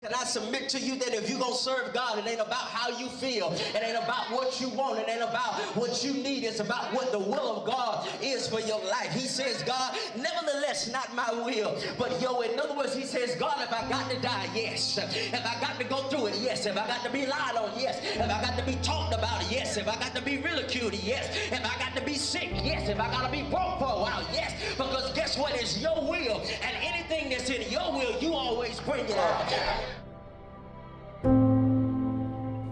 And I submit to you that if you're going to serve God, it ain't about how you feel. It ain't about what you want. It ain't about what you need. It's about what the will of God is for your life. He says, God, nevertheless, not my will, but in other words, he says, God, if I got to die, yes. If I got to go through it, yes. If I got to be lied on, yes. If I got to be talked about, yes. If I got to be ridiculed, yes. If I got to be sick, yes. If I got to be broke for a while, yes. Because guess what? It's your will. And anything that's in your will, you always bring it out.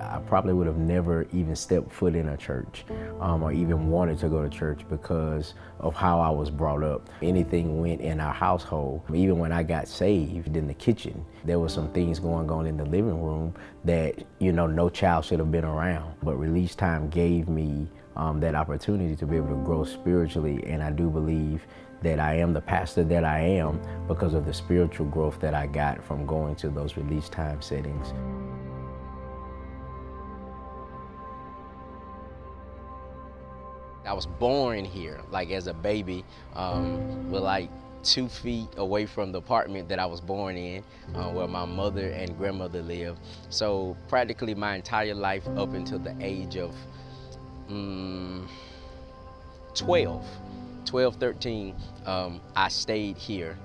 I probably would have never even stepped foot in a church or even wanted to go to church because of how I was brought up. Anything went in our household. Even when I got saved in the kitchen, there were some things going on in the living room that, no child should have been around. But release time gave me that opportunity to be able to grow spiritually, and I do believe that I am the pastor that I am because of the spiritual growth that I got from going to those release time settings. I was born here, like as a baby, with like 2 feet away from the apartment that I was born in, where my mother and grandmother lived. So practically my entire life up until the age of 12, 13, I stayed here.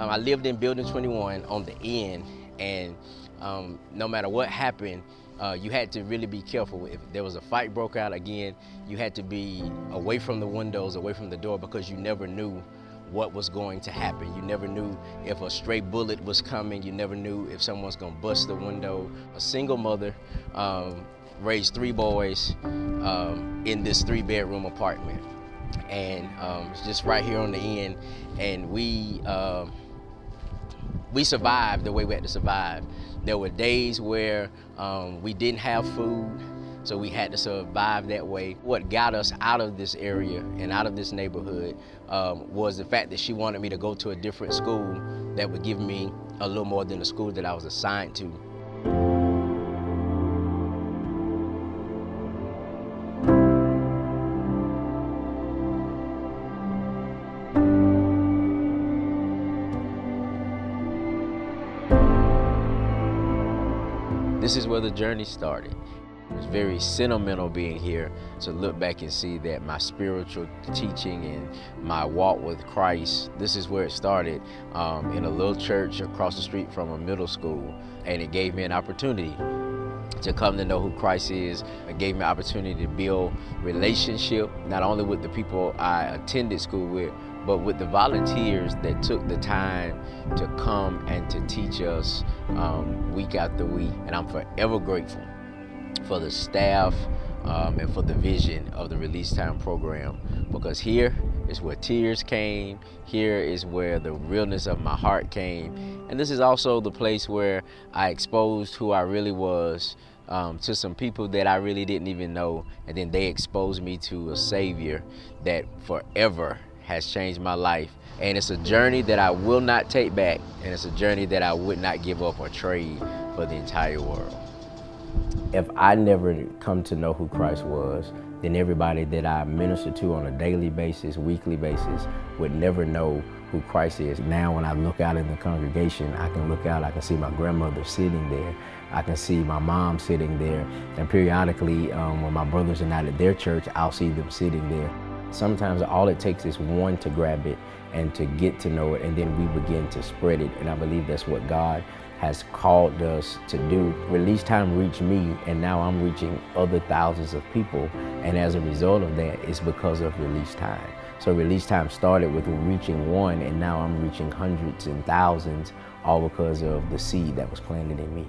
I lived in Building 21 on the end, and no matter what happened, you had to really be careful. If there was a fight broke out again, you had to be away from the windows, away from the door, because you never knew what was going to happen. You never knew if a stray bullet was coming. You never knew if someone's gonna bust the window. A single mother raised 3 boys in this 3-bedroom apartment, and just right here on the end, and we survived the way we had to survive. There were days where we didn't have food, so we had to survive that way. What got us out of this area and out of this neighborhood was the fact that she wanted me to go to a different school that would give me a little more than the school that I was assigned to. This is where the journey started. It was very sentimental being here to look back and see that my spiritual teaching and my walk with Christ, this is where it started, in a little church across the street from a middle school. And it gave me an opportunity to come to know who Christ is. It gave me an opportunity to build relationship, not only with the people I attended school with, but with the volunteers that took the time to come and to teach us week after week. And I'm forever grateful for the staff and for the vision of the Release Time program, because here is where tears came, here is where the realness of my heart came, and this is also the place where I exposed who I really was to some people that I really didn't even know, and then they exposed me to a Savior that forever has changed my life. And it's a journey that I will not take back, and it's a journey that I would not give up or trade for the entire world. If I never come to know who Christ was, then everybody that I minister to on a daily basis, weekly basis, would never know who Christ is. Now when I look out in the congregation, I can look out, I can see my grandmother sitting there, I can see my mom sitting there, and periodically when my brothers are not at their church, I'll see them sitting there. Sometimes all it takes is one to grab it and to get to know it, and then we begin to spread it, and I believe that's what God has called us to do. Release Time reached me, and now I'm reaching other thousands of people, and as a result of that, it's because of Release Time. So Release Time started with reaching one, and now I'm reaching hundreds and thousands, all because of the seed that was planted in me.